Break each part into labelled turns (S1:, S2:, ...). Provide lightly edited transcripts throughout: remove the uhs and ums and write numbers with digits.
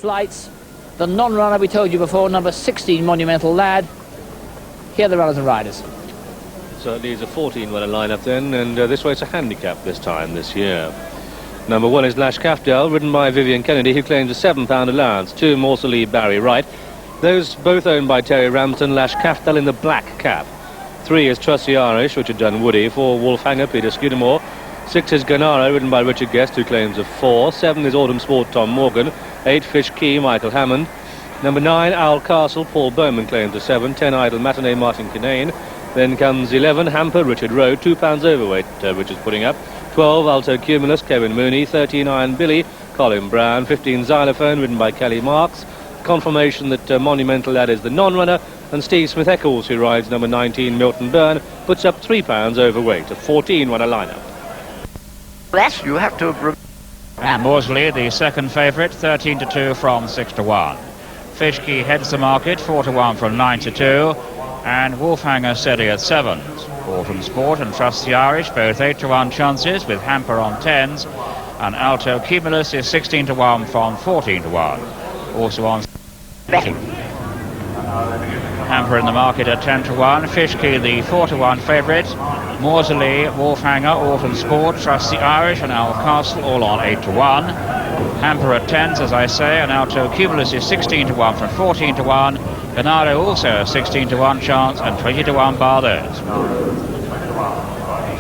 S1: flights. The non-runner we told you before, number 16, Monumental Lad. Here are the runners and riders.
S2: Certainly it's a 14-runner lineup then, and this race a handicap this time this year. Number 1 is Lash Cafdel, ridden by Vivian Kennedy, who claims a £7 allowance. 2, Morsley Barry Wright. Those both owned by Terry Ramsden. Lash Cafdel in the black cap. 3 is Trusty Irish, Richard Dunwoody. 4, Wolfhanger, Peter Scudamore. 6 is Gennaro, ridden by Richard Guest, who claims a 4. 7 is Autumn Sport, Tom Morgan. 8, Fish Key, Michael Hammond. Number 9, Owl Castle, Paul Bowman claims a 7. 10, Idle Matinee, Martin Kinane. Then comes 11, Hamper, Richard Rowe, £2 overweight, Richard's putting up. 12, Alto Cumulus, Kevin Mooney. 13, Iron Billy, Colin Brown. 15, Xylophone, ridden by Kelly Marks. Confirmation that Monumental Lad is the non-runner. And Steve Smith-Eccles, who rides number 19, Milton Byrne, puts up £3 overweight, a 14-runner lineup.
S3: Yes, you have to...
S4: And Morsley, the second favourite, 13-2 from 6-1. Fishkey heads the market, 4-1 from 9-2. And Wolfhanger steady at 7s. Autumn Sport and Trust the Irish, both 8-1 chances, with Hamper on 10s. And Alto Cumulus is 16-1 from 14-1. Also on
S3: betting.
S4: Hamper in the market at 10-1. Fishkey the 4-1 favourite. Morsley, Wolfhanger, Autumn Sport, Trust the Irish and Owl Castle all on 8-1. Hamper at 10s, as I say, and Alto Cumulus is 16-1 from 14-1. Gennaro also a 16-1 chance and 20-1 bar those.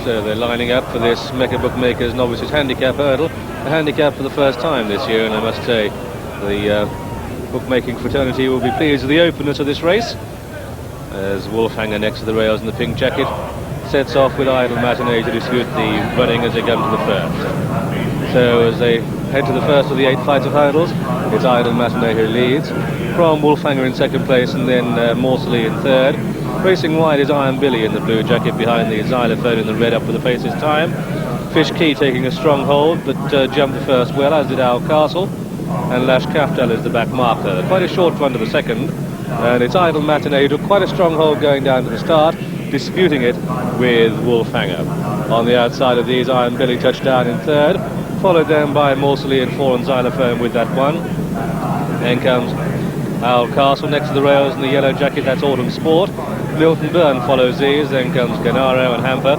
S2: So they're lining up for this Mecca Bookmakers Novices Handicap hurdle. A handicap for the first time this year, and I must say the bookmaking fraternity will be pleased with the openness of this race, as Wolfhanger next to the rails in the pink jacket sets off with Idle Matinee to dispute the running as they come to the first. So as they head to the first of the 8 flights of hurdles, it's Idle Matinee who leads, from Wolfhanger in second place, and then Morsley in third. Racing wide is Iron Billy in the blue jacket, behind the Xylophone in the red up for the pace this time. Fish Key taking a strong hold, but jumped the first well, as did Owl Castle. And Lash Cafdel is the back marker. Quite a short run to the second, and it's Idle Matinee who took quite a strong hold going down to the start, disputing it with Wolfhanger. On the outside of these, Iron Billy touched down in third, followed then by Morsley and 4 and Xylophone with that one. Then comes Owl Castle next to the rails in the yellow jacket, that's Autumn Sport. Milton Byrne follows these, then comes Gennaro and Hamper.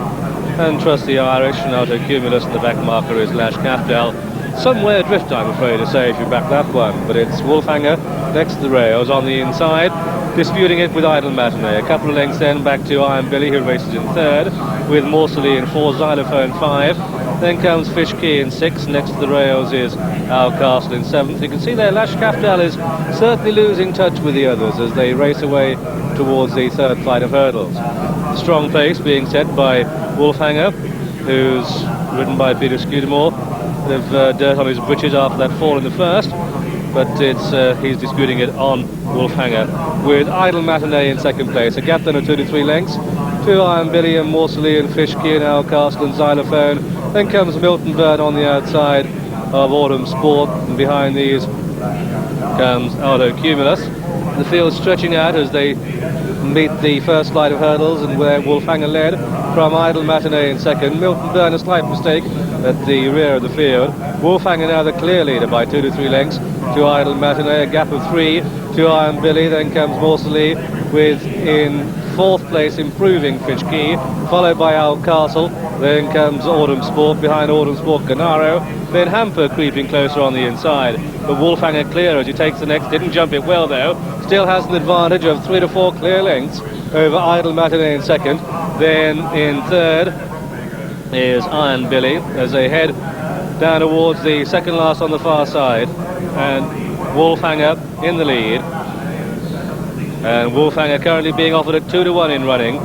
S2: And Trusty Irish and Alto Cumulus, and the back marker is Lash Cafdel. Somewhere adrift, I'm afraid to say, if you back that one, but it's Wolfhanger next to the rails on the inside, disputing it with Idle Matinee. A couple of lengths then back to Iron Billy, who races in third, with Morsley in 4, Xylophone 5. Then comes Fish Key in 6. Next to the rails is Owl Castle in 7th. You can see there Lash Cafdel is certainly losing touch with the others as they race away towards the third flight of hurdles. Strong pace being set by Wolfhanger, who's ridden by Peter Scudamore. Bit of dirt on his breeches after that fall in the first, but it's he's disputing it on Wolfhanger, with Idle Matinee in second place. A gap then of 2 to 3 lengths to Iron Billy and Morsley and Fish Key and Owl Castle and Xylophone. Then comes Milton Byrne on the outside of Autumn Sport, and behind these comes Alto Cumulus. The field stretching out as they meet the first flight of hurdles, and where Wolfhanger led from Idle Matinee in second. Milton Byrne a slight mistake at the rear of the field. Wolfhanger now the clear leader by 2 to 3 lengths to Idle Matinee, a gap of 3 to Iron Billy. Then comes Morsley with in 4th place improving Fish Key, followed by Owl Castle. Then comes Autumn Sport, behind Autumn Sport Gennaro. Then Hamper creeping closer on the inside, but Wolfhanger clear as he takes the next. Didn't jump it well though, still has an advantage of 3 to 4 clear lengths over Idle Matinee in second. Then in third is Iron Billy as they head down towards the second last on the far side, and Wolfhanger in the lead. And Wolfhanger currently being offered at 2 to 1 in running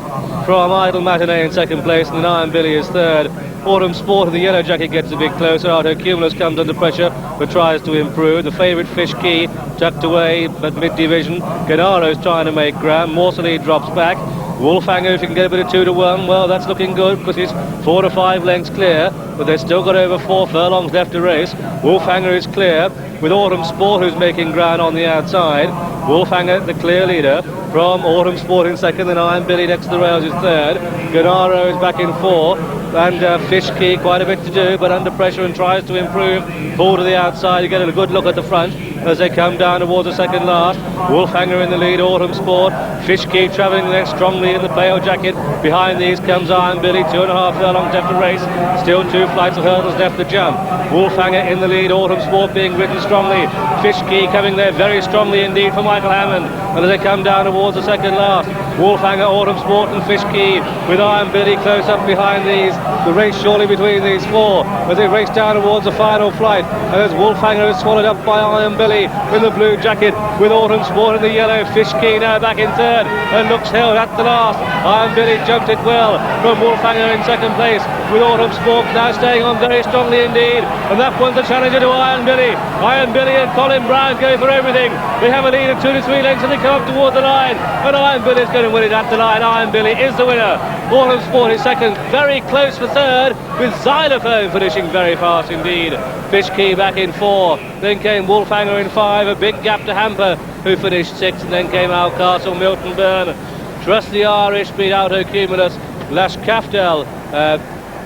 S2: from Idle Matinee in second place, and then Iron Billy is third. Autumn Sport of the yellow jacket gets a bit closer. Alto Cumulus comes under pressure but tries to improve. The favourite Fish Key tucked away at mid-division. Gennaro's trying to make ground. Morsley drops back. Wolfhanger, if he can get a bit of 2 to 1, well, that's looking good because he's 4 to 5 lengths clear, but they've still got over 4 furlongs left to race. Wolfhanger is clear with Autumn Sport, who's making ground on the outside. Wolfhanger, the clear leader, from Autumn Sport in second, then Iron Billy next to the rails is third. Gennaro is back in 4. and Fishkey quite a bit to do, but under pressure and tries to improve. Pull to the outside, you get a good look at the front as they come down towards the second last. Wolfhanger in the lead, Autumn Sport. Fishkey travelling there strongly in the pale jacket. Behind these comes Iron Billy, 2.5 furlongs left to race. Still 2 flights of hurdles left to jump. Wolfhanger in the lead, Autumn Sport being ridden strongly. Fishkey coming there very strongly indeed for Michael Hammond. And as they come down towards the second last, Wolfhanger, Autumn Sport and Fishkey with Iron Billy close up behind these. The race surely between these four as they race down towards the final flight. And as Wolfhanger is swallowed up by Iron Billy in the blue jacket with Autumn Sport in the yellow. Fishkey now back in third and looks held at the last. Iron Billy jumped it well from Wolfhanger in second place with Autumn Sport now staying on very strongly indeed. And that one's a challenger to Iron Billy. Iron Billy and Colin Brown go for everything. They have a lead of 2 to 3 lengths and they come up towards the line. And Iron Billy is going to win it at the line. Iron Billy is the winner. Autumn Sport is second, very close for third, with Xylophone finishing very fast indeed. Fishkey back in 4, then came Wolfhanger in 5, a big gap to Hamper, who finished 6th, and then came Alcastle, Milton Byrne. Trust the Irish beat Auto Cumulus. Lash Kafdal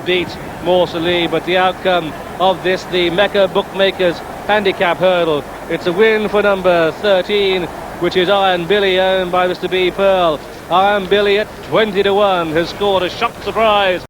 S2: beat Morsley, but the outcome of this, the Mecca Bookmakers Handicap Hurdle, it's a win for number 13, which is Iron Billy, owned by Mr. B. Pearl. Iron Billy at 20 to 1 has scored a shock surprise